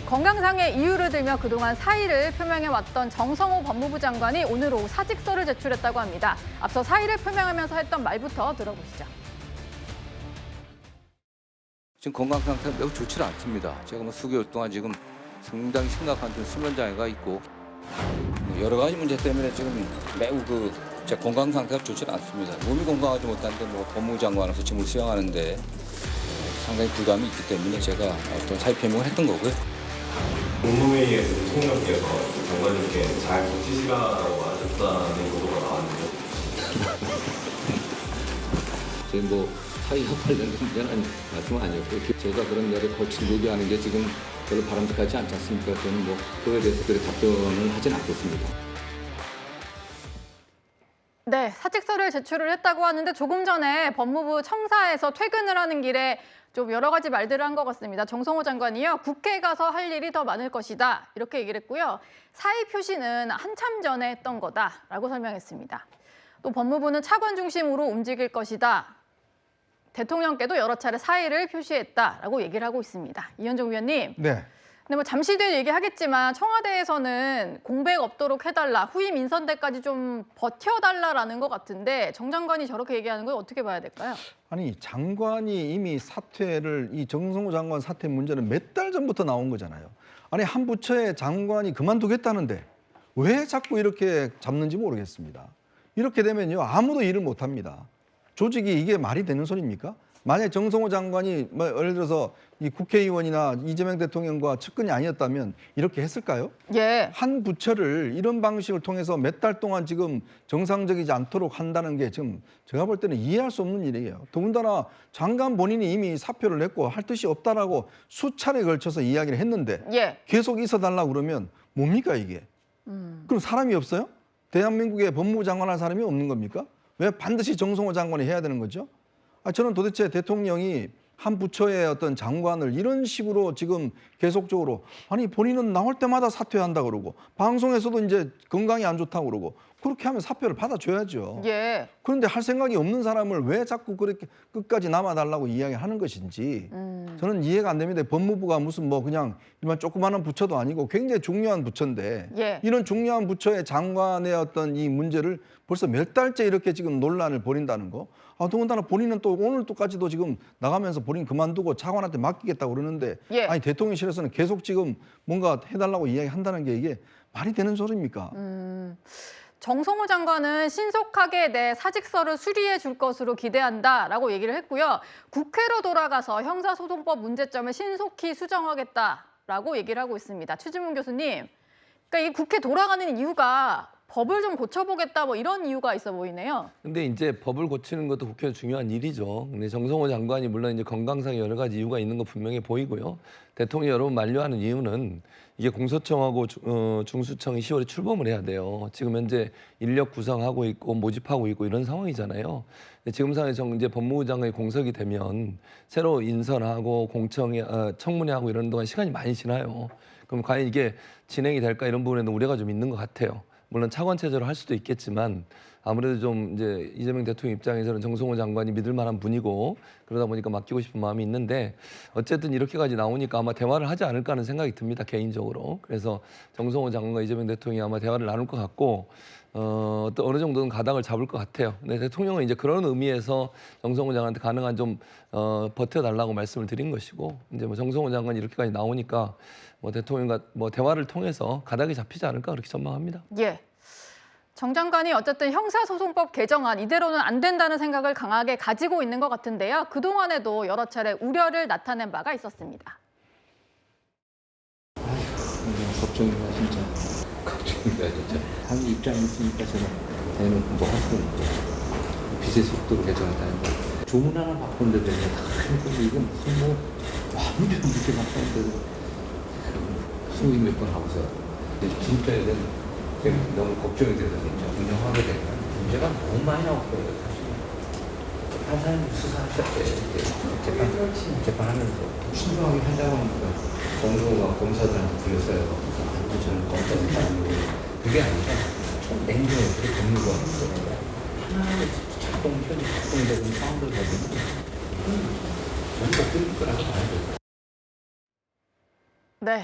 건강상의 이유를 들며 그동안 사의를 표명해왔던 정성호 법무부 장관이 오늘 오후 사직서를 제출했다고 합니다. 앞서 사의를 표명하면서 했던 말부터 들어보시죠. 지금 건강 상태가 매우 좋지 않습니다. 제가 뭐 수개월 동안 지금 상당히 심각한 좀 수면 장애가 있고 여러 가지 문제 때문에 지금 매우 제 건강 상태가 좋지 않습니다. 몸이 건강하지 못한데 뭐 법무부 장관으로서 직무를 수행하는데 상당히 부담이 있기 때문에 제가 어떤 사의 표명을 했던 거고요. 공무회의에서 대통령께서 장관님께 잘 지시라고 하셨다는 보도가 나왔는데 저희 뭐 사의와 관련된 문제는 말씀은 아니었고 제가 그런 여러 거친 요구하는 게 지금 별로 바람직하지 않지 않습니까? 저는 뭐 그거에 대해서 그렇게 답변을 하진 않겠습니다. 네, 사직서를 제출을 했다고 하는데 조금 전에 법무부 청사에서 퇴근을 하는 길에 좀 여러 가지 말들을 한 것 같습니다. 정성호 장관이요. 국회에 가서 할 일이 더 많을 것이다. 이렇게 얘기를 했고요. 사의 표시는 한참 전에 했던 거다라고 설명했습니다. 또 법무부는 차관 중심으로 움직일 것이다. 대통령께도 여러 차례 사의를 표시했다라고 얘기를 하고 있습니다. 이현종 위원님. 네. 근데 뭐 잠시 뒤에 얘기하겠지만 청와대에서는 공백 없도록 해달라, 후임 인선 때까지 좀 버텨달라라는 것 같은데 정 장관이 저렇게 얘기하는 걸 어떻게 봐야 될까요? 아니 장관이 이미 사퇴를 이 정성호 장관 사퇴 문제는 몇 달 전부터 나온 거잖아요. 아니 한 부처의 장관이 그만두겠다는데 왜 자꾸 이렇게 잡는지 모르겠습니다. 이렇게 되면요 아무도 일을 못 합니다. 조직이 이게 말이 되는 소리입니까? 만약에 정성호 장관이 뭐 예를 들어서 이 국회의원이나 이재명 대통령과 측근이 아니었다면 이렇게 했을까요? 예. 한 부처를 이런 방식을 통해서 몇 달 동안 지금 정상적이지 않도록 한다는 게 지금 제가 볼 때는 이해할 수 없는 일이에요. 더군다나 장관 본인이 이미 사표를 냈고 할 뜻이 없다라고 수차례 걸쳐서 이야기를 했는데 예. 계속 있어달라고 그러면 뭡니까 이게? 그럼 사람이 없어요? 대한민국에 법무부 장관 할 사람이 없는 겁니까? 왜 반드시 정성호 장관이 해야 되는 거죠? 저는 도대체 대통령이 한 부처의 어떤 장관을 이런 식으로 지금 계속적으로 아니 본인은 나올 때마다 사퇴한다 그러고 방송에서도 이제 건강이 안 좋다고 그러고 그렇게 하면 사표를 받아줘야죠. 예. 그런데 할 생각이 없는 사람을 왜 자꾸 그렇게 끝까지 남아달라고 이야기하는 것인지 저는 이해가 안 됩니다. 법무부가 무슨 뭐 그냥 일반 조그마한 부처도 아니고 굉장히 중요한 부처인데 예. 이런 중요한 부처의 장관의 어떤 이 문제를 벌써 몇 달째 이렇게 지금 논란을 벌인다는 거. 더군다나 본인은 또 오늘 또까지도 지금 나가면서 본인 그만두고 차관한테 맡기겠다고 그러는데 예. 아니 대통령실에서는 계속 지금 뭔가 해달라고 이야기한다는 게 이게 말이 되는 소리입니까? 정성호 장관은 신속하게 내 사직서를 수리해 줄 것으로 기대한다라고 얘기를 했고요. 국회로 돌아가서 형사소송법 문제점을 신속히 수정하겠다라고 얘기를 하고 있습니다. 최진문 교수님, 그러니까 이 국회 돌아가는 이유가 법을 좀 고쳐보겠다 뭐 이런 이유가 있어 보이네요. 근데 이제 법을 고치는 것도 국회의 중요한 일이죠. 근데 정성호 장관이 물론 이제 건강상의 여러 가지 이유가 있는 거 분명히 보이고요. 대통령이 여러 번 만류하는 이유는 이게 공소청하고 중수청이 10월에 출범을 해야 돼요. 지금 현재 인력 구성하고 있고 모집하고 있고 이런 상황이잖아요. 근데 지금 상황에서 이제 법무부 장관이 공석이 되면 새로 인선하고 공청회, 청문회하고 이런 동안 시간이 많이 지나요. 그럼 과연 이게 진행이 될까 이런 부분에는 우려가 좀 있는 것 같아요. 물론 차관 체제로 할 수도 있겠지만 아무래도 좀 이제 이재명 대통령 입장에서는 정성호 장관이 믿을 만한 분이고 그러다 보니까 맡기고 싶은 마음이 있는데 어쨌든 이렇게까지 나오니까 아마 대화를 하지 않을까 하는 생각이 듭니다, 개인적으로. 그래서 정성호 장관과 이재명 대통령이 아마 대화를 나눌 것 같고 또 어느 정도는 가닥을 잡을 것 같아요. 근데 대통령은 이제 그런 의미에서 정성호 장관한테 가능한 좀 버텨달라고 말씀을 드린 것이고 이제 뭐 정성호 장관이 이렇게까지 나오니까 뭐 대통령과 뭐 대화를 통해서 가닥이 잡히지 않을까 그렇게 전망합니다. 예. 정 장관이 어쨌든 형사소송법 개정안 이대로는 안 된다는 생각을 강하게 가지고 있는 것 같은데요. 그동안에도 여러 차례 우려를 나타낸 바가 있었습니다. 걱정이야 진짜. 걱정이야 진짜. 당 입장이 있으니까 제가 대놓고 뭐 할 수는 없고 빛의 속도로 개정한다는 거. 조문 하나 바꾼데 되냐 다 그러고 이건 무슨 뭐 완전 이렇게 바꿨는데도 수십 몇 번 하고서 진짜 이건 너무 걱정이 돼서 진짜 운영하게 되면 문제가 너무 많이 나올 거예요 사실. 판사님 수사하실 때 재판하면서 신중하게 한다고 하니까 정성호가 검사들한테 불렸어요. 그래서 저는 검사를 따르고 그게 아니라 좀 냉정하게 법무부가 하나하나 작동되는 상황들 보면 전부 끌릴 거라고 봐야 돼요. 네.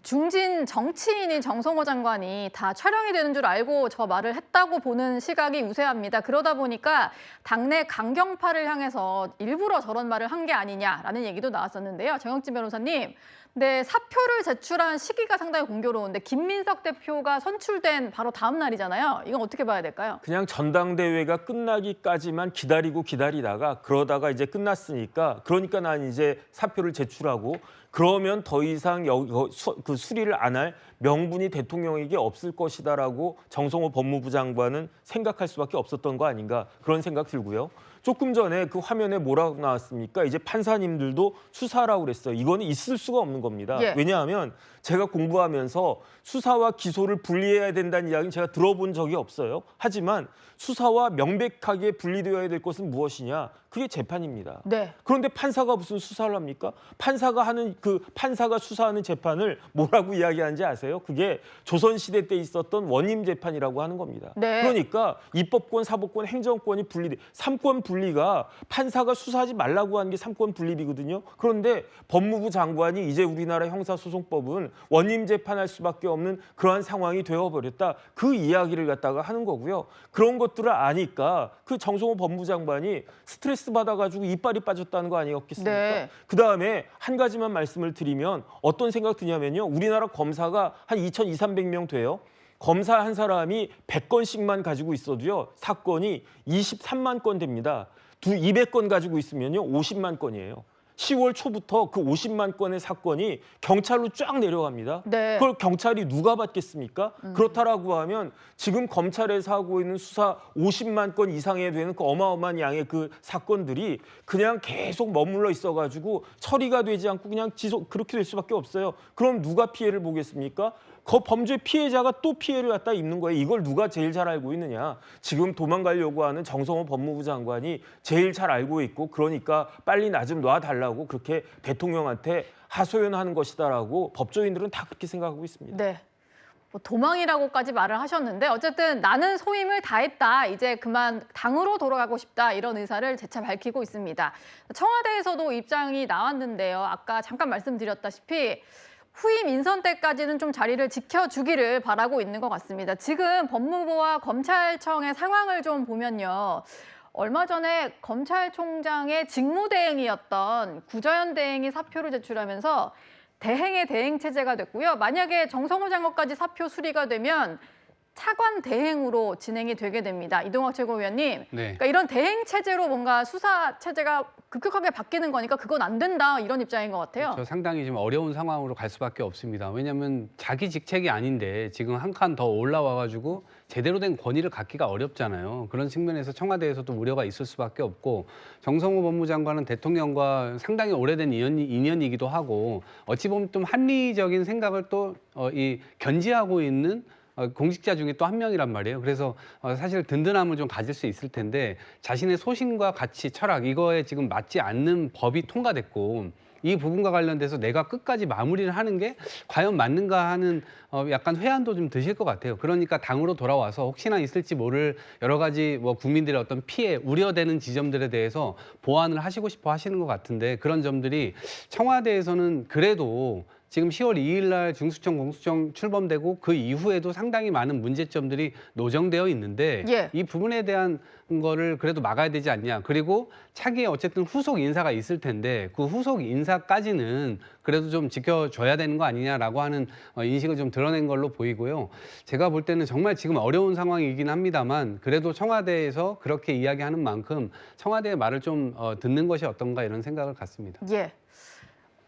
중진 정치인인 정성호 장관이 다 촬영이 되는 줄 알고 저 말을 했다고 보는 시각이 우세합니다. 그러다 보니까 당내 강경파를 향해서 일부러 저런 말을 한 게 아니냐라는 얘기도 나왔었는데요. 정영진 변호사님, 네, 사표를 제출한 시기가 상당히 공교로운데 김민석 대표가 선출된 바로 다음 날이잖아요. 이건 어떻게 봐야 될까요? 그냥 전당대회가 끝나기까지만 기다리다가 그러다가 이제 끝났으니까 그러니까 난 이제 사표를 제출하고 그러면 더 이상 그 수리를 안 할 명분이 대통령에게 없을 것이다라고 정성호 법무부 장관은 생각할 수밖에 없었던 거 아닌가 그런 생각 들고요. 조금 전에 그 화면에 뭐라고 나왔습니까? 이제 판사님들도 수사라고 그랬어요. 이거는 있을 수가 없는 겁니다. 예. 왜냐하면 제가 공부하면서 수사와 기소를 분리해야 된다는 이야기는 제가 들어본 적이 없어요. 하지만 수사와 명백하게 분리되어야 될 것은 무엇이냐? 그게 재판입니다. 네. 그런데 판사가 무슨 수사를 합니까? 판사가 수사하는 재판을 뭐라고 이야기하는지 아세요? 그게 조선시대 때 있었던 원임 재판이라고 하는 겁니다. 네. 그러니까 입법권, 사법권, 행정권이 분리돼. 삼권 분리가 판사가 수사하지 말라고 하는 게 삼권 분립이거든요. 그런데 법무부 장관이 이제 우리나라 형사소송법은 원임 재판할 수밖에 없는 그러한 상황이 되어버렸다. 그 이야기를 갖다가 하는 거고요. 그런 것들을 아니까 그 정성호 법무부 장관이 스트레스 받아가지고 이빨이 빠졌다는 거 아니었겠습니까? 네. 그다음에 한 가지만 말씀을 드리면 어떤 생각 드냐면요. 우리나라 검사가 한 2,200~300명 돼요. 검사 한 사람이 100건씩만 가지고 있어도요. 사건이 23만 건 됩니다. 200건 가지고 있으면요. 50만 건이에요. 10월 초부터 그 50만 건의 사건이 경찰로 쫙 내려갑니다. 네. 그걸 경찰이 누가 받겠습니까? 그렇다라고 하면 지금 검찰에서 하고 있는 수사 50만 건 이상에 되는 그 어마어마한 양의 그 사건들이 그냥 계속 머물러 있어가지고 처리가 되지 않고 그냥 그렇게 될 수밖에 없어요. 그럼 누가 피해를 보겠습니까? 그 범죄 피해자가 또 피해를 갖다 입는 거예요. 이걸 누가 제일 잘 알고 있느냐. 지금 도망가려고 하는 정성호 법무부 장관이 제일 잘 알고 있고 그러니까 빨리 나 좀 놔달라고 그렇게 대통령한테 하소연하는 것이다라고 법조인들은 다 그렇게 생각하고 있습니다. 네. 뭐 도망이라고까지 말을 하셨는데 어쨌든 나는 소임을 다했다. 이제 그만 당으로 돌아가고 싶다. 이런 의사를 재차 밝히고 있습니다. 청와대에서도 입장이 나왔는데요. 아까 잠깐 말씀드렸다시피 후임 인선 때까지는 좀 자리를 지켜주기를 바라고 있는 것 같습니다. 지금 법무부와 검찰청의 상황을 좀 보면요. 얼마 전에 검찰총장의 직무대행이었던 구자연 대행이 사표를 제출하면서 대행의 대행 체제가 됐고요. 만약에 정성호 장관까지 사표 수리가 되면 차관 대행으로 진행이 되게 됩니다. 이동학 최고위원님. 네. 그러니까 이런 대행 체제로 뭔가 수사 체제가 급격하게 바뀌는 거니까 그건 안 된다 이런 입장인 것 같아요. 그렇죠. 상당히 좀 어려운 상황으로 갈 수밖에 없습니다. 왜냐하면 자기 직책이 아닌데 지금 한 칸 더 올라와가지고 제대로 된 권위를 갖기가 어렵잖아요. 그런 측면에서 청와대에서도 우려가 있을 수밖에 없고 정성호 법무장관은 대통령과 상당히 오래된 인연이기도 하고 어찌 보면 좀 합리적인 생각을 또 견지하고 있는 공직자 중에 또 한 명이란 말이에요. 그래서 사실 든든함을 좀 가질 수 있을 텐데 자신의 소신과 가치, 철학 이거에 지금 맞지 않는 법이 통과됐고 이 부분과 관련돼서 내가 끝까지 마무리를 하는 게 과연 맞는가 하는 약간 회한도 좀 드실 것 같아요. 그러니까 당으로 돌아와서 혹시나 있을지 모를 여러 가지 국민들의 어떤 피해, 우려되는 지점들에 대해서 보완을 하시고 싶어 하시는 것 같은데 그런 점들이 청와대에서는 그래도 지금 10월 2일 날 중수청, 공수청 출범되고 그 이후에도 상당히 많은 문제점들이 노정되어 있는데 예. 이 부분에 대한 거를 그래도 막아야 되지 않냐. 그리고 차기에 어쨌든 후속 인사가 있을 텐데 그 후속 인사까지는 그래도 좀 지켜줘야 되는 거 아니냐라고 하는 인식을 좀 드러낸 걸로 보이고요. 제가 볼 때는 정말 지금 어려운 상황이긴 합니다만 그래도 청와대에서 그렇게 이야기하는 만큼 청와대의 말을 좀 듣는 것이 어떤가 이런 생각을 갖습니다. 예.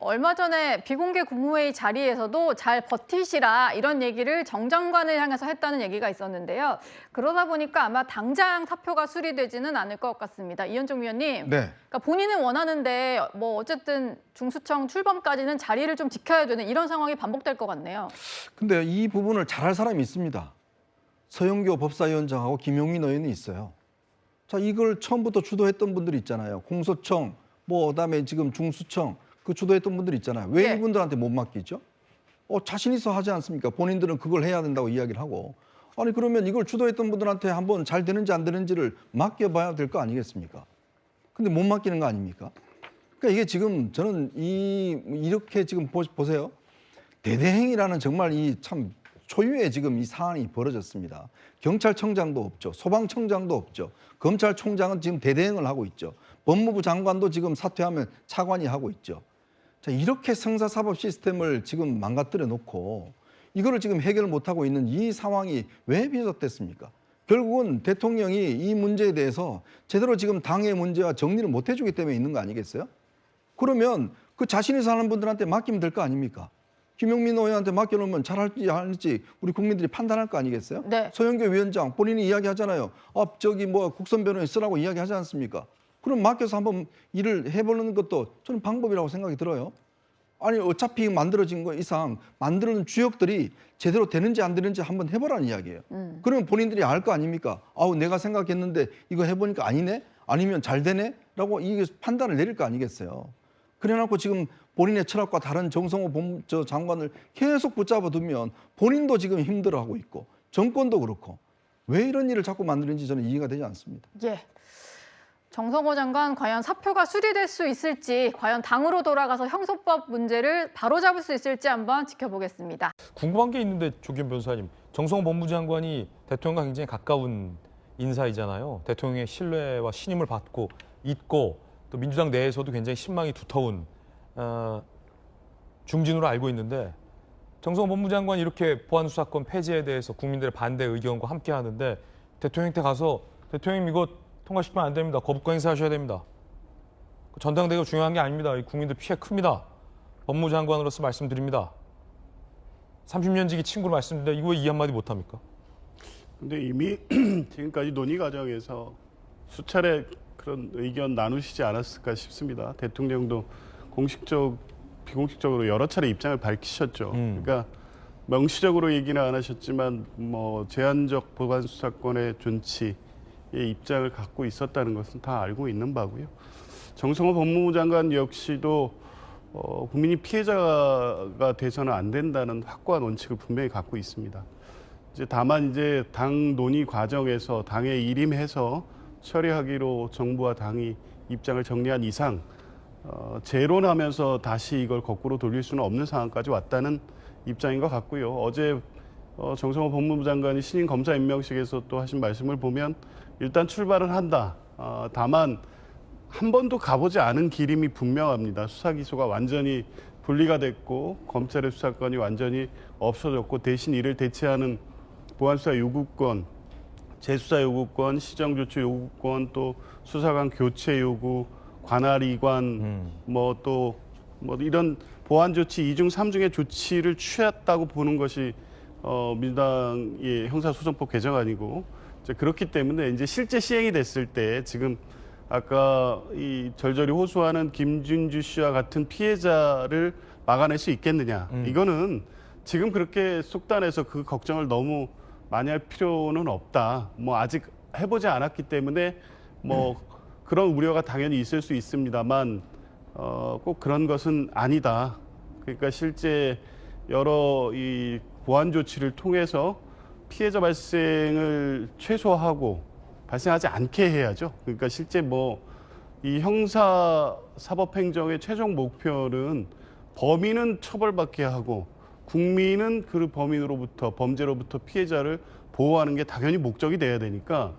얼마 전에 비공개 국무회의 자리에서도 잘 버티시라 이런 얘기를 정 장관을 향해서 했다는 얘기가 있었는데요. 그러다 보니까 아마 당장 사표가 수리되지는 않을 것 같습니다. 이현종 위원님, 네. 그러니까 본인은 원하는데 뭐 어쨌든 중수청 출범까지는 자리를 좀 지켜야 되는 이런 상황이 반복될 것 같네요. 근데 이 부분을 잘할 사람이 있습니다. 서영교 법사위원장하고 김용민 의원이 있어요. 자, 이걸 처음부터 주도했던 분들이 있잖아요. 공소청, 그다음에 지금 중수청 그 주도했던 분들 있잖아요. 왜 네. 이분들한테 못 맡기죠? 자신 있어 하지 않습니까? 본인들은 그걸 해야 된다고 이야기를 하고. 아니 그러면 이걸 주도했던 분들한테 한번 잘 되는지 안 되는지를 맡겨봐야 될 거 아니겠습니까? 근데 못 맡기는 거 아닙니까? 그러니까 이게 지금 저는 이렇게 지금 보세요. 대대행이라는 정말 이 참 초유의 지금 이 사안이 벌어졌습니다. 경찰청장도 없죠. 소방청장도 없죠. 검찰총장은 지금 대대행을 하고 있죠. 법무부 장관도 지금 사퇴하면 차관이 하고 있죠. 자, 이렇게 성사사법 시스템을 지금 망가뜨려 놓고 이거를 지금 해결 못하고 있는 이 상황이 왜 비롯됐습니까? 결국은 대통령이 이 문제에 대해서 제대로 지금 당의 문제와 정리를 못 해주기 때문에 있는 거 아니겠어요? 그러면 그 자신이 사는 분들한테 맡기면 될 거 아닙니까? 김용민 의원한테 맡겨놓으면 잘할지 안 할지 우리 국민들이 판단할 거 아니겠어요? 네. 서영교 위원장 본인이 이야기하잖아요. 저기 뭐 국선 변호인 쓰라고 이야기하지 않습니까? 그럼 맡겨서 한번 일을 해보는 것도 저는 방법이라고 생각이 들어요. 아니 어차피 만들어진 거 이상 만드는 주역들이 제대로 되는지 안 되는지 한번 해보라는 이야기예요. 그러면 본인들이 알 거 아닙니까? 내가 생각했는데 이거 해보니까 아니네? 아니면 잘 되네? 라고 이게 판단을 내릴 거 아니겠어요. 그래놓고 지금 본인의 철학과 다른 정성호 장관을 계속 붙잡아 두면 본인도 지금 힘들어하고 있고 정권도 그렇고 왜 이런 일을 자꾸 만드는지 저는 이해가 되지 않습니다. 예. 정성호 장관 과연 사표가 수리될 수 있을지, 과연 당으로 돌아가서 형소법 문제를 바로잡을 수 있을지 한번 지켜보겠습니다. 궁금한 게 있는데 조기현 변호사님, 정성호 법무부 장관이 대통령과 굉장히 가까운 인사이잖아요. 대통령의 신뢰와 신임을 받고 있고 또 민주당 내에서도 굉장히 신망이 두터운 중진으로 알고 있는데 정성호 법무부 장관이 이렇게 보안수사권 폐지에 대해서 국민들의 반대 의견과 함께 하는데 대통령한테 가서 대통령님 이거 통과시키면 안 됩니다. 거부권 행사하셔야 됩니다. 전당대회가 중요한 게 아닙니다. 국민들 피해 큽니다. 법무부 장관으로서 말씀드립니다. 30년 지기 친구로 말씀드리는데 이거 왜 이 한마디 못합니까? 근데 이미 지금까지 논의 과정에서 수차례 그런 의견 나누시지 않았을까 싶습니다. 대통령도 비공식적으로 여러 차례 입장을 밝히셨죠. 그러니까 명시적으로 얘기는 안 하셨지만 뭐 제한적 보관 수사권의 존치의 입장을 갖고 있었다는 것은 다 알고 있는 바고요. 정성호 법무부 장관 역시도 국민이 피해자가 돼서는 안 된다는 확고한 원칙을 분명히 갖고 있습니다. 다만 당 논의 과정에서 당에 일임해서 처리하기로 정부와 당이 입장을 정리한 이상 재론하면서 다시 이걸 거꾸로 돌릴 수는 없는 상황까지 왔다는 입장인 것 같고요. 어제 정성호 법무부 장관이 신임 검사 임명식에서 또 하신 말씀을 보면 일단 출발은 한다. 다만 한 번도 가보지 않은 길임이 분명합니다. 수사 기소가 완전히 분리가 됐고 검찰의 수사권이 완전히 없어졌고 대신 이를 대체하는 보안수사 요구권, 재수사 요구권, 시정조치 요구권, 또 수사관 교체 요구, 관할이관, 또 이런 보안조치 2중, 3중의 조치를 취했다고 보는 것이 민주당의 형사소송법 개정안이고 그렇기 때문에 이제 실제 시행이 됐을 때 지금 아까 이 절절히 호소하는 김준주 씨와 같은 피해자를 막아낼 수 있겠느냐. 이거는 지금 그렇게 속단해서 그 걱정을 너무 많이 할 필요는 없다. 아직 해보지 않았기 때문에 그런 우려가 당연히 있을 수 있습니다만 꼭 그런 것은 아니다. 그러니까 실제 여러 이 보안 조치를 통해서 피해자 발생을 최소화하고 발생하지 않게 해야죠. 그러니까 실제 이 형사 사법 행정의 최종 목표는 범인은 처벌받게 하고 국민은 그 범인으로부터 범죄로부터 피해자를 보호하는 게 당연히 목적이 돼야 되니까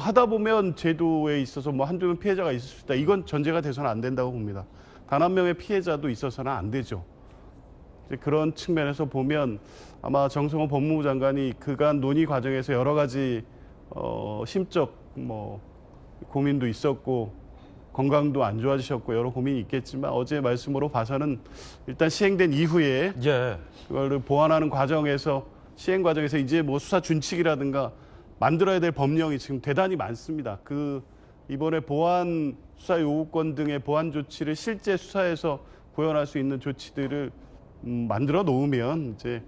하다 보면 제도에 있어서 한두 명 피해자가 있을 수 있다. 이건 전제가 돼서는 안 된다고 봅니다. 단 한 명의 피해자도 있어서는 안 되죠. 그런 측면에서 보면 아마 정성호 법무부 장관이 그간 논의 과정에서 여러 가지 심적 고민도 있었고 건강도 안 좋아지셨고 여러 고민이 있겠지만 어제 말씀으로 봐서는 일단 시행된 이후에 그걸 보완하는 과정에서 시행 과정에서 이제 수사 준칙이라든가 만들어야 될 법령이 지금 대단히 많습니다. 이번에 보안 수사 요구권 등의 보안 조치를 실제 수사에서 구현할 수 있는 조치들을 만들어 놓으면 이제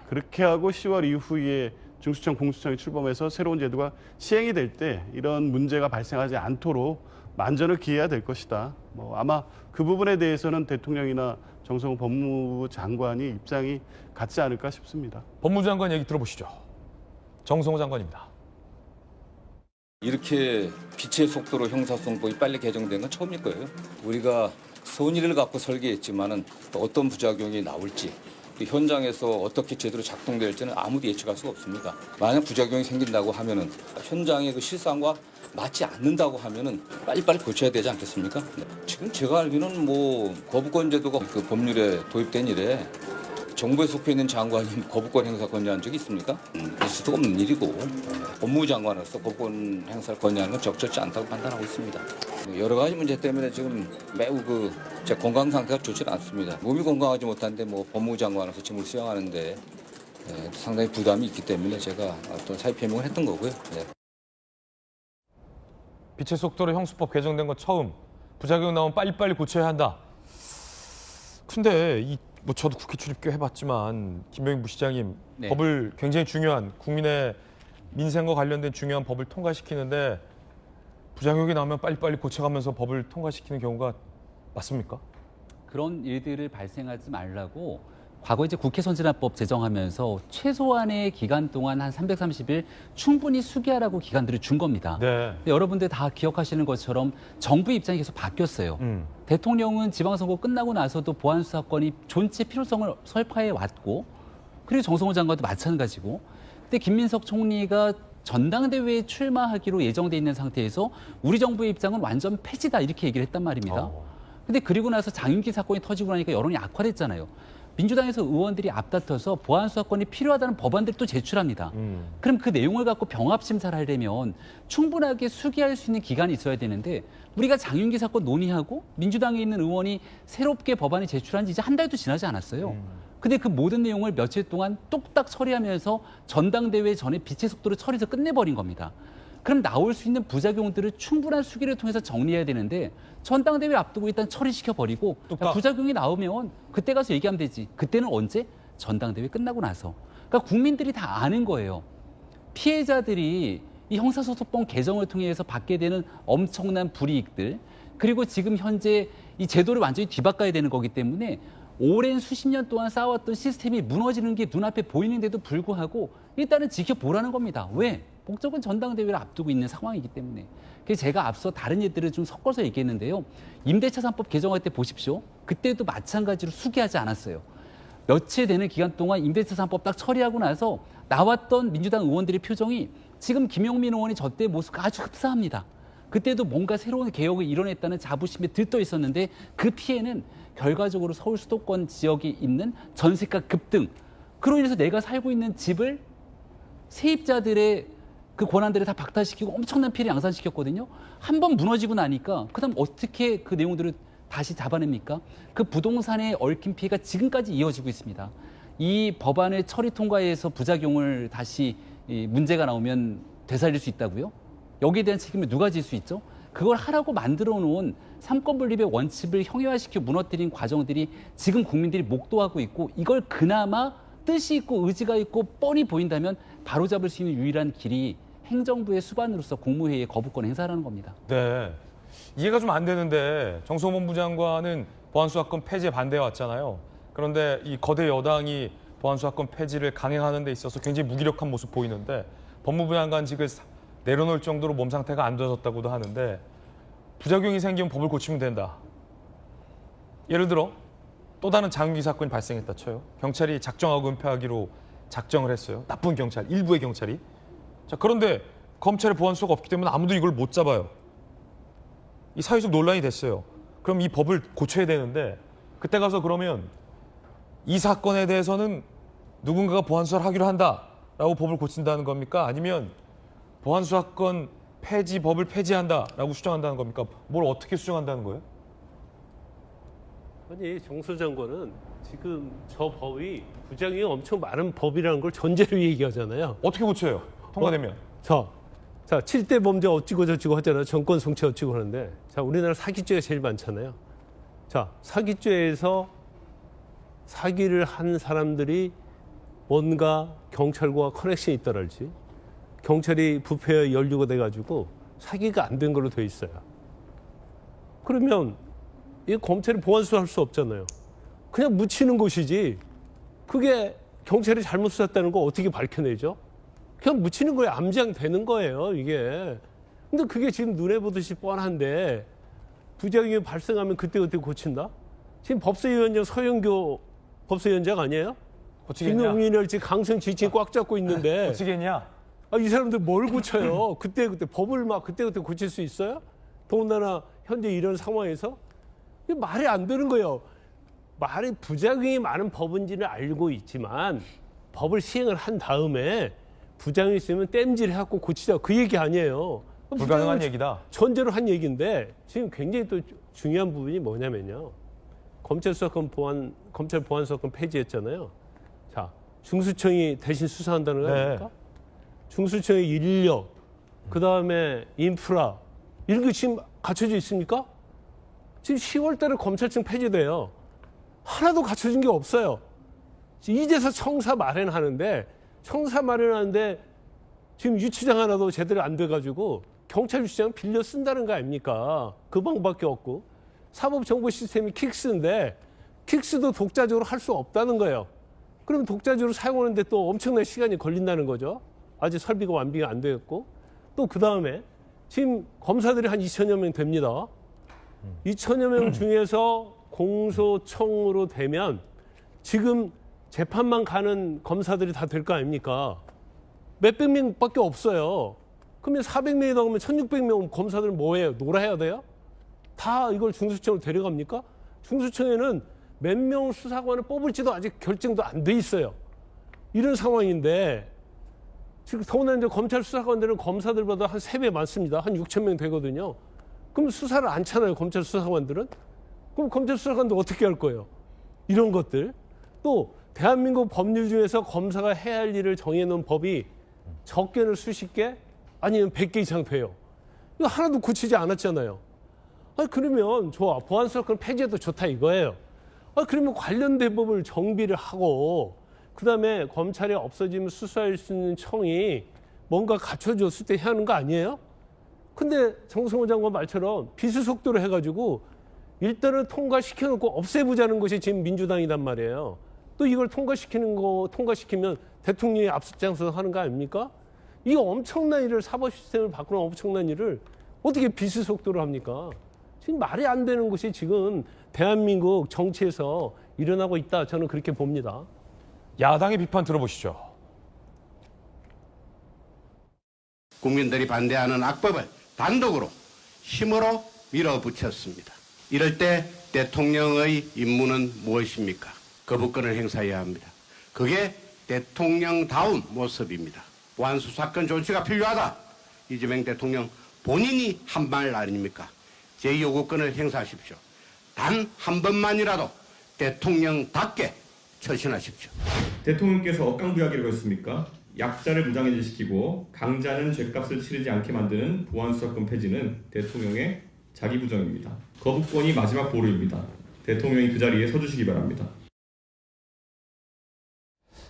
그렇게 하고 10월 이후에 중수청, 공수처이 출범해서 새로운 제도가 시행이 될 때 이런 문제가 발생하지 않도록 만전을 기해야 될 것이다. 아마 그 부분에 대해서는 대통령이나 정성호 법무부 장관이 입장이 같지 않을까 싶습니다. 법무부 장관 얘기 들어보시죠. 정성호 장관입니다. 이렇게 빛의 속도로 형사소송법이 빨리 개정된 건 처음일 거예요. 우리가 선의를 갖고 설계했지만은 또 어떤 부작용이 나올지 그 현장에서 어떻게 제대로 작동될지는 아무도 예측할 수가 없습니다. 만약 부작용이 생긴다고 하면은 현장의 그 실상과 맞지 않는다고 하면은 빨리빨리 고쳐야 되지 않겠습니까? 지금 제가 알기로는 뭐 거부권 제도가 그 법률에 도입된 이래 정부에 속해 있는 장관이 거부권 행사 권유한 적이 있습니까? 있을 수도 없는 일이고 법무부 장관으로서 거부권 행사를 권유하는 건 적절치 않다고 판단하고 있습니다. 여러 가지 문제 때문에 지금 매우 제 건강 상태가 좋지 않습니다. 몸이 건강하지 못한데 뭐 법무부 장관으로서 직무를 수행하는데 상당히 부담이 있기 때문에 제가 어떤 사의 표명을 했던 거고요. 네. 빛의 속도로 형수법 개정된 거 처음. 부작용 나오면 빨리빨리 고쳐야 한다. 근데 뭐 저도 국회 출입교 해봤지만 김병희 부시장님 네. 법을 굉장히 중요한 국민의 민생과 관련된 중요한 법을 통과시키는데 부작용이 나오면 빨리빨리 고쳐가면서 법을 통과시키는 경우가 맞습니까? 그런 일들을 발생하지 말라고 과거 이제 국회 선진화법 제정하면서 최소한의 기간 동안 한 330일 충분히 수기하라고 기간들을 준 겁니다. 네. 근데 여러분들 다 기억하시는 것처럼 정부 입장이 계속 바뀌었어요. 대통령은 지방선거 끝나고 나서도 보안수사권이 존재 필요성을 설파해 왔고, 그리고 정성호 장관도 마찬가지고. 근데 김민석 총리가 전당대회에 출마하기로 예정돼 있는 상태에서 우리 정부의 입장은 완전 폐지다 이렇게 얘기를 했단 말입니다. 근데 그리고 나서 장윤기 사건이 터지고 나니까 여론이 악화됐잖아요. 민주당에서 의원들이 앞다퉈서 보안수사권이 필요하다는 법안들을 또 제출합니다. 그럼 그 내용을 갖고 병합심사를 하려면 충분하게 수기할 수 있는 기간이 있어야 되는데 우리가 장윤기 사건 논의하고 민주당에 있는 의원이 새롭게 법안을 제출한 지 이제 한 달도 지나지 않았어요. 근데 그 모든 내용을 며칠 동안 뚝딱 처리하면서 전당대회 전에 빛의 속도로 처리해서 끝내버린 겁니다. 그럼 나올 수 있는 부작용들을 충분한 수기를 통해서 정리해야 되는데 전당대회 앞두고 일단 처리시켜버리고 부작용이 나오면 그때 가서 얘기하면 되지. 그때는 언제? 전당대회 끝나고 나서. 그러니까 국민들이 다 아는 거예요. 피해자들이 이 형사소송법 개정을 통해서 받게 되는 엄청난 불이익들, 그리고 지금 현재 이 제도를 완전히 뒤바꿔야 되는 거기 때문에 오랜 수십 년 동안 쌓아왔던 시스템이 무너지는 게 눈앞에 보이는데도 불구하고 일단은 지켜보라는 겁니다. 왜? 목적은 전당대회를 앞두고 있는 상황이기 때문에. 그래서 제가 앞서 다른 예들을 좀 섞어서 얘기했는데요. 임대차 3법 개정할 때 보십시오. 그때도 마찬가지로 수기하지 않았어요. 며칠 되는 기간 동안 임대차 3법 딱 처리하고 나서 나왔던 민주당 의원들의 표정이 지금 김용민 의원이 저때 모습과 아주 흡사합니다. 그때도 뭔가 새로운 개혁을 이뤄냈다는 자부심에 들떠 있었는데 그 피해는 결과적으로 서울 수도권 지역에 있는 전세가 급등, 그로 인해서 내가 살고 있는 집을 세입자들의 그 권한들을 다 박탈시키고 엄청난 피해를 양산시켰거든요. 한 번 무너지고 나니까 그다음 어떻게 그 내용들을 다시 잡아냅니까? 그 부동산에 얽힌 피해가 지금까지 이어지고 있습니다. 이 법안을 처리 통과해서 부작용을 다시 문제가 나오면 되살릴 수 있다고요? 여기에 대한 책임을 누가 질 수 있죠? 그걸 하라고 만들어 놓은 삼권 분립의 원칙을 형해화시켜 무너뜨린 과정들이 지금 국민들이 목도하고 있고, 이걸 그나마 뜻이 있고 의지가 있고 뻔히 보인다면 바로잡을 수 있는 유일한 길이 행정부의 수반으로서 국무회의의 거부권 행사라는 겁니다. 네. 이해가 좀 안 되는데 정성호 법무부 장관은 보안수사권 폐지에 반대해 왔잖아요. 그런데 이 거대 여당이 보안수사권 폐지를 강행하는 데 있어서 굉장히 무기력한 모습 보이는데 법무부 장관직을 내려놓을 정도로 몸 상태가 안 좋아졌다고도 하는데 부작용이 생기면 법을 고치면 된다. 예를 들어 또 다른 장윤기 사건이 발생했다 쳐요. 경찰이 작정하고 은폐하기로 작정을 했어요. 나쁜 경찰, 일부의 경찰이. 자, 그런데 검찰의 보안수사가 없기 때문에 아무도 이걸 못 잡아요. 이 사회적 논란이 됐어요. 그럼 이 법을 고쳐야 되는데 그때 가서 그러면 이 사건에 대해서는 누군가가 보안수사를 하기로 한다라고 법을 고친다는 겁니까? 아니면 보안수사권 폐지, 법을 폐지한다라고 수정한다는 겁니까? 뭘 어떻게 수정한다는 거예요? 아니, 정수 장관은 지금 저 법이 부작용이 엄청 많은 법이라는 걸 전제로 얘기하잖아요. 어떻게 고쳐요? 통과되면. 자, 7대 범죄 어찌고 저찌고 하잖아요. 정권 성취 어찌고 하는데. 자, 우리나라 사기죄가 제일 많잖아요. 자, 사기죄에서 사기를 한 사람들이 뭔가 경찰과 커넥션이 있더랄지, 경찰이 부패에 연루가 돼가지고 사기가 안 된 걸로 돼 있어요. 그러면 이 검찰이 보안수사할 수 없잖아요. 그냥 묻히는 것이지. 그게 경찰이 잘못 수사했다는 거 어떻게 밝혀내죠? 그냥 묻히는 거에 암장되는 거예요, 이게. 근데 그게 지금 눈에 보듯이 뻔한데 부작용이 발생하면 그때그때 고친다? 지금 법사위원장 서영교 법사위원장 아니에요? 고치겠냐? 김용민을지 강성 지칭 꽉 잡고 있는데 고치겠냐? 이 사람들 뭘 고쳐요? 그때 법을 막 그때 고칠 수 있어요? 더군다나 현재 이런 상황에서 이게 말이 안 되는 거예요. 말이 부작용이 많은 법인지는 알고 있지만 법을 시행을 한 다음에 부작용이 있으면 땜질해갖고 고치자 그 얘기 아니에요. 불가능한 얘기다. 전제로 한 얘기인데 지금 굉장히 또 중요한 부분이 뭐냐면요. 검찰 보안 수사권 폐지했잖아요. 자, 중수청이 대신 수사한다는 거 아닙니까? 중수청의 인력, 그 다음에 인프라 이런 게 지금 갖춰져 있습니까? 지금 10월 달에 검찰청 폐지돼요. 하나도 갖춰진 게 없어요. 이제서 청사 마련하는데 지금 유치장 하나도 제대로 안 돼가지고 경찰 유치장 빌려 쓴다는 거 아닙니까? 그 방법밖에 없고 사법정보 시스템이 킥스인데 킥스도 독자적으로 할 수 없다는 거예요. 그럼 독자적으로 사용하는데 또 엄청난 시간이 걸린다는 거죠. 아직 설비가 완비가 안 되었고 또 그 다음에 지금 검사들이 한 2천여 명 됩니다. 2천여 명 중에서 공소청으로 되면 지금 재판만 가는 검사들이 다 될 거 아닙니까? 몇백 명밖에 없어요. 그러면 400명이 나오면 1600명 검사들은 뭐해요? 놀아야 돼요? 다 이걸 중수청으로 데려갑니까? 중수청에는 몇 명 수사관을 뽑을지도 아직 결정도 안 돼 있어요. 이런 상황인데 지금 더군다나 이제 검찰 수사관들은 검사들보다 한 3배 많습니다. 한 6천 명 되거든요. 그럼 수사를 안 차나요? 검찰 수사관들은? 그럼 검찰 수사관들 어떻게 할 거예요? 이런 것들. 또 대한민국 법률 중에서 검사가 해야 할 일을 정해놓은 법이 적게는 수십 개 아니면 100개 이상 돼요. 이거 하나도 고치지 않았잖아요. 그러면 좋아. 보안수사권 폐지해도 좋다 이거예요. 그러면 관련 대법을 정비를 하고 그다음에 검찰이 없어지면 수사할 수 있는 청이 뭔가 갖춰줬을 때 해야 하는 거 아니에요? 근데 정성호 장관 말처럼 비수속도로 해가지고 일단은 통과시켜놓고 없애보자는 것이 지금 민주당이란 말이에요. 또 이걸 통과시키면 대통령이 앞장서서 하는 거 아닙니까? 이 엄청난 일을 사법 시스템을 바꾸는 엄청난 일을 어떻게 비수속도로 합니까? 지금 말이 안 되는 것이 지금 대한민국 정치에서 일어나고 있다. 저는 그렇게 봅니다. 야당의 비판 들어보시죠. 국민들이 반대하는 악법을 단독으로 힘으로 밀어붙였습니다. 이럴 때 대통령의 임무는 무엇입니까? 거부권을 행사해야 합니다. 그게 대통령다운 모습입니다. 보안수사권 조치가 필요하다. 이재명 대통령 본인이 한 말 아닙니까? 제2요구권을 행사하십시오. 단 한 번만이라도 대통령답게 처신하십시오. 대통령께서 억강부약이라고 했습니까? 약자를 무장해제시키고 강자는 죗값을 치르지 않게 만드는 보안수사권 폐지는 대통령의 자기부정입니다. 거부권이 마지막 보루입니다. 대통령이 그 자리에 서주시기 바랍니다.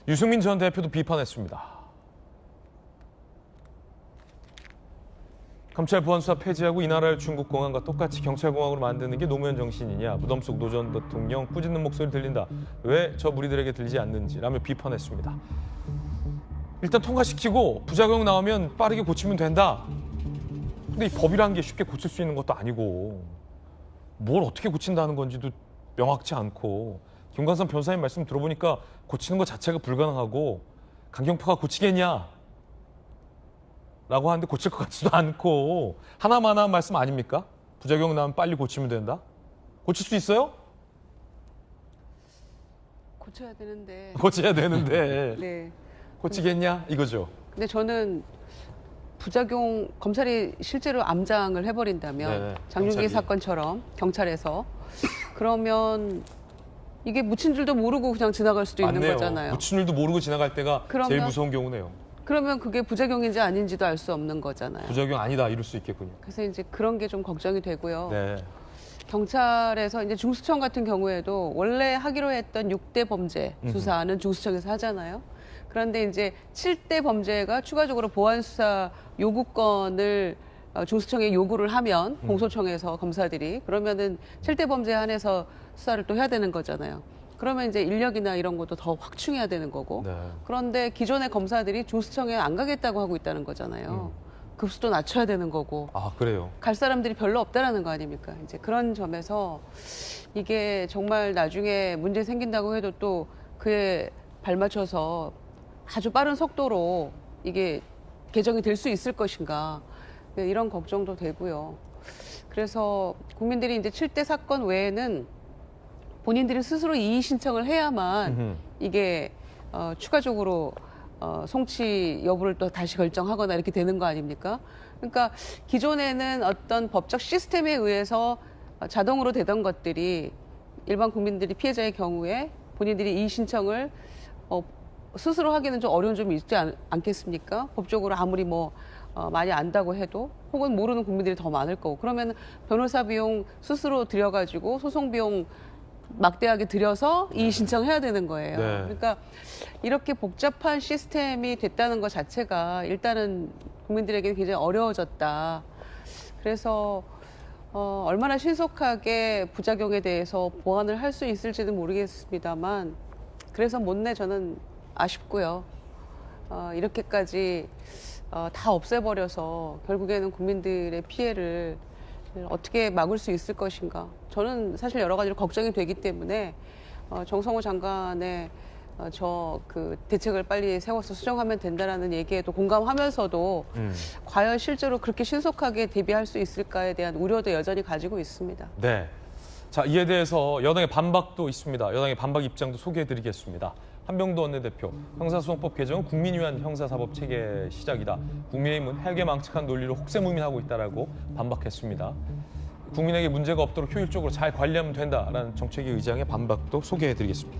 유승민 전 대표도 비판했습니다. 검찰 보안수사 폐지하고 이 나라를 중국 공안과 똑같이 경찰공화국으로 만드는 게 노무현 정신이냐. 무덤 속 노 전 대통령 꾸짖는 목소리 들린다. 왜 저 무리들에게 들리지 않는지라며 비판했습니다. 일단 통과시키고 부작용 나오면 빠르게 고치면 된다. 근데 이 법이라는 게 쉽게 고칠 수 있는 것도 아니고 뭘 어떻게 고친다는 건지도 명확치 않고 김광선 변호사님 말씀 들어보니까 고치는 것 자체가 불가능하고 강경파가 고치겠냐? 라고 하는데 고칠 것 같지도 않고 하나만 말씀 아닙니까? 부작용 나면 빨리 고치면 된다? 고칠 수 있어요? 고쳐야 되는데. 고쳐야 되는데. 네. 고치겠냐? 이거죠. 근데 저는 부작용 검찰이 실제로 암장을 해버린다면 네, 장윤기 경찰이. 사건처럼 경찰에서 그러면 이게 묻힌 줄도 모르고 그냥 지나갈 수도 있는 맞네요. 거잖아요. 묻힌 줄도 모르고 지나갈 때가 그러면- 제일 무서운 경우네요. 그러면 그게 부작용인지 아닌지도 알 수 없는 거잖아요. 부작용 아니다 이럴 수 있겠군요. 그래서 이제 그런 게 좀 걱정이 되고요. 네. 경찰에서 이제 중수청 같은 경우에도 원래 하기로 했던 6대 범죄 수사는 중수청에서 하잖아요. 그런데 이제 7대 범죄가 추가적으로 보안 수사 요구권을 중수청에 요구를 하면 공소청에서 검사들이 그러면은 7대 범죄에 한해서 수사를 또 해야 되는 거잖아요. 그러면 이제 인력이나 이런 것도 더 확충해야 되는 거고. 네. 그런데 기존의 검사들이 중수청에 안 가겠다고 하고 있다는 거잖아요. 급수도 낮춰야 되는 거고. 아 그래요. 갈 사람들이 별로 없다라는 거 아닙니까? 이제 그런 점에서 이게 정말 나중에 문제 생긴다고 해도 또 그에 발맞춰서 아주 빠른 속도로 이게 개정이 될 수 있을 것인가 이런 걱정도 되고요. 그래서 국민들이 이제 7대 사건 외에는 본인들이 스스로 이의 신청을 해야만 이게 추가적으로 송치 여부를 또 다시 결정하거나 이렇게 되는 거 아닙니까? 그러니까 기존에는 어떤 법적 시스템에 의해서 자동으로 되던 것들이 일반 국민들이 피해자의 경우에 본인들이 이의 신청을 스스로 하기는 좀 어려운 점이 있지 않겠습니까? 법적으로 아무리 많이 안다고 해도 혹은 모르는 국민들이 더 많을 거고 그러면 변호사 비용 스스로 들여가지고 소송 비용 막대하게 들여서 이의 신청해야 되는 거예요. 네. 그러니까 이렇게 복잡한 시스템이 됐다는 것 자체가 일단은 국민들에게 굉장히 어려워졌다. 그래서 얼마나 신속하게 부작용에 대해서 보완을 할 수 있을지는 모르겠습니다만 그래서 못내 저는 아쉽고요. 이렇게까지 다 없애버려서 결국에는 국민들의 피해를 어떻게 막을 수 있을 것인가. 저는 사실 여러 가지로 걱정이 되기 때문에 정성호 장관의 그 대책을 빨리 세워서 수정하면 된다라는 얘기에도 공감하면서도 과연 실제로 그렇게 신속하게 대비할 수 있을까에 대한 우려도 여전히 가지고 있습니다. 네. 자, 이에 대해서 여당의 반박도 있습니다. 여당의 반박 입장도 소개해드리겠습니다. 한병도 원내대표, 형사소송법 개정은 국민 위한 형사사법 체계 시작이다. 국민의힘은 해괴망측한 논리로 혹세무민하고 있다라고 반박했습니다. 국민에게 문제가 없도록 효율적으로 잘 관리하면 된다라는 정책의 의장의 반박도 소개해드리겠습니다.